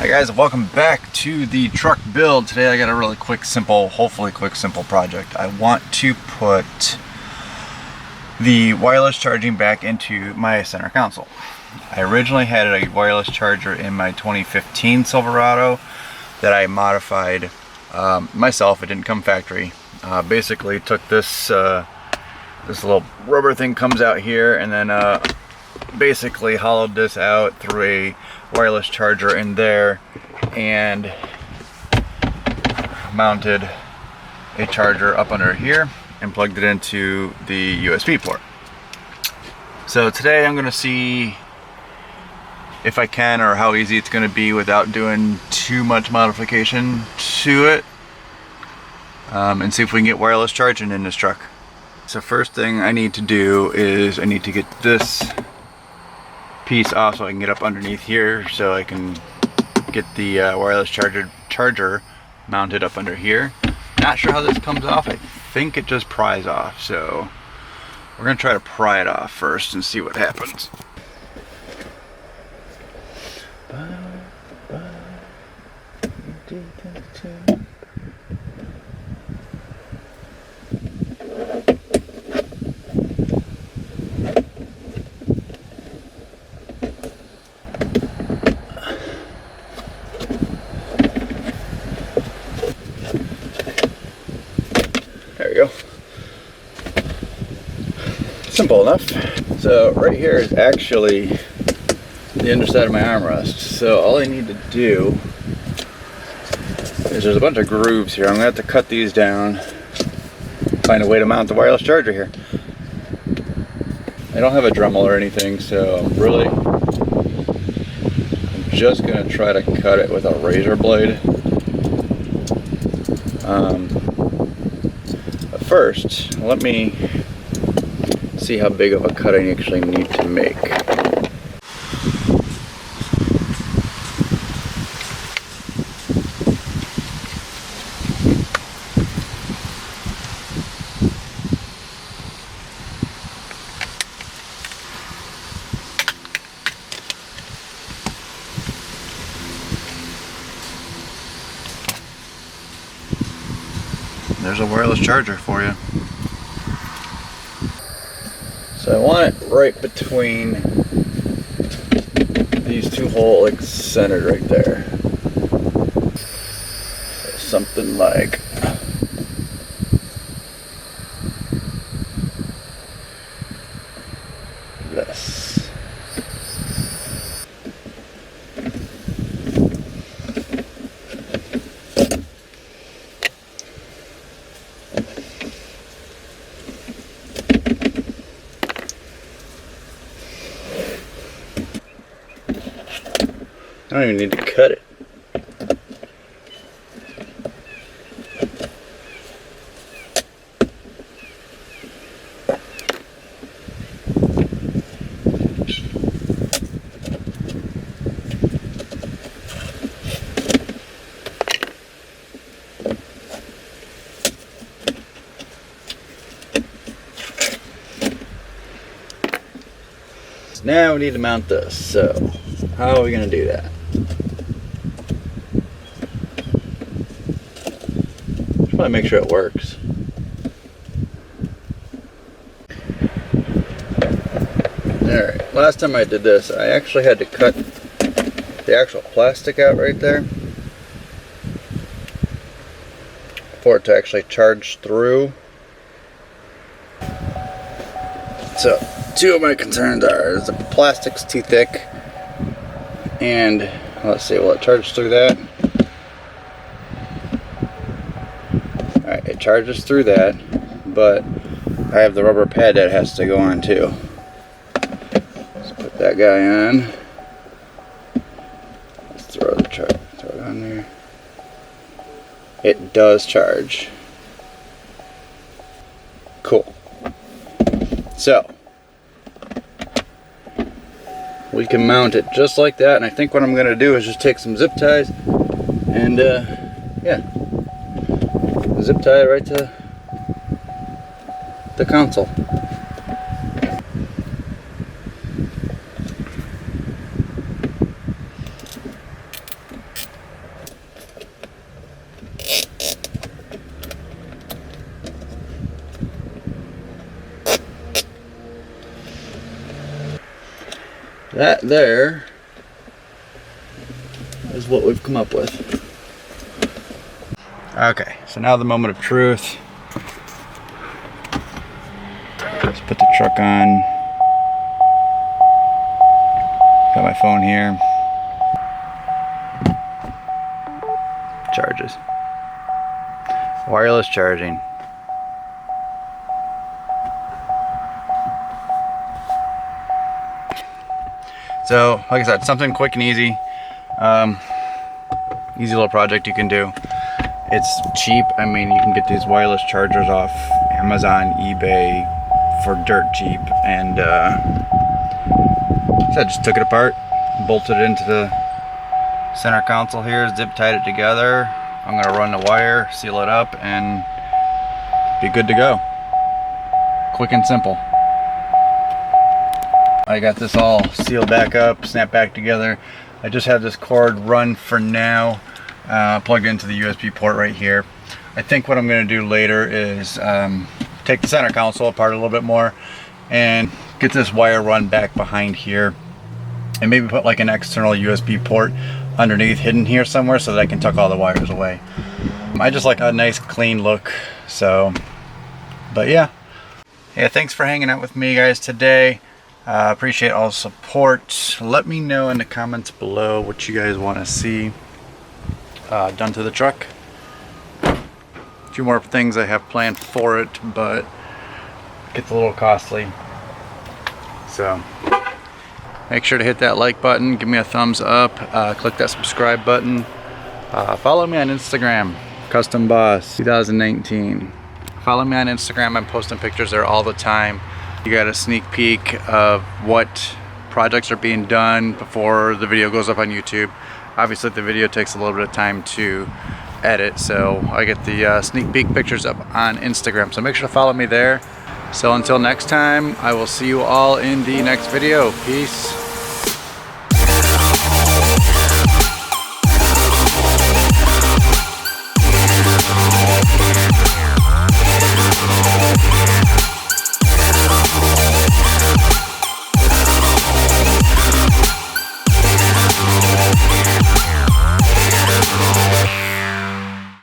Hi guys, welcome back to the truck build. Today I got a really quick, simple, hopefully quick, simple project. I want to put the wireless charging back into my center console. I originally had a wireless charger in my 2015 Silverado that I modified myself. It didn't come factory. Basically took this this little rubber thing comes out here, and then basically hollowed this out through a wireless charger in there and mounted a charger up under here and plugged it into the USB port. So today I'm going to see if I can, or how easy it's going to be without doing too much modification to it, and see if we can get wireless charging in this truck. So first thing I need to do is I need to get this piece off so I can get up underneath here, so I can get the wireless charger mounted up under here. Not sure how this comes off. I think it just pries off, so we're gonna try to pry it off first and see what happens. There we go. Simple enough. So right here is actually the underside of my armrest. So all I need to do is, there's a bunch of grooves here. I'm gonna have to cut these down, find a way to mount the wireless charger here. I don't have a Dremel or anything, so I'm just gonna try to cut it with a razor blade. But first, let me see how big of a cut I actually need to make. There's a wireless charger for you. So I want it right between these two holes, like centered right there. So something like this. I don't even need to cut it. Now we need to mount this. So how are we going to do that? Probably make sure it works. Alright, last time I did this, I actually had to cut the actual plastic out right there for it to actually charge through. So, two of my concerns are, the plastic's too thick, and let's see, will it charge through that? Alright, it charges through that, but I have the rubber pad that has to go on too. Let's put that guy on. Let's throw it on there. It does charge. Cool. So we can mount it just like that, and I think what I'm going to do is just take some zip ties and yeah, zip tie it right to the console. That there is what we've come up with. Okay, so now the moment of truth. Let's put the truck on. Got my phone here. Charges. Wireless charging. So, like I said, something quick and easy. Easy little project you can do. It's cheap. I mean, you can get these wireless chargers off Amazon, eBay for dirt cheap. And so I just took it apart, bolted it into the center console here, zip tied it together. I'm gonna run the wire, seal it up, and be good to go. Quick and simple. I got this all sealed back up, snapped back together. I just have this cord run for now, plugged into the USB port right here. I think what I'm gonna do later is take the center console apart a little bit more and get this wire run back behind here, and maybe put like an external USB port underneath, hidden here somewhere, so that I can tuck all the wires away. I just like a nice clean look. So, but yeah, thanks for hanging out with me guys today. Appreciate all the support. Let me know in the comments below what you guys want to see done to the truck. A few more things I have planned for it, but it gets a little costly. So make sure to hit that like button, give me a thumbs up, click that subscribe button. Follow me on Instagram, Custom Boss 2019. Follow me on Instagram, I'm posting pictures there all the time. You got a sneak peek of what projects are being done before the video goes up on YouTube. Obviously the video takes a little bit of time to edit, so I get the sneak peek pictures up on Instagram. So make sure to follow me there. So until next time, I will see you all in the next video. Peace.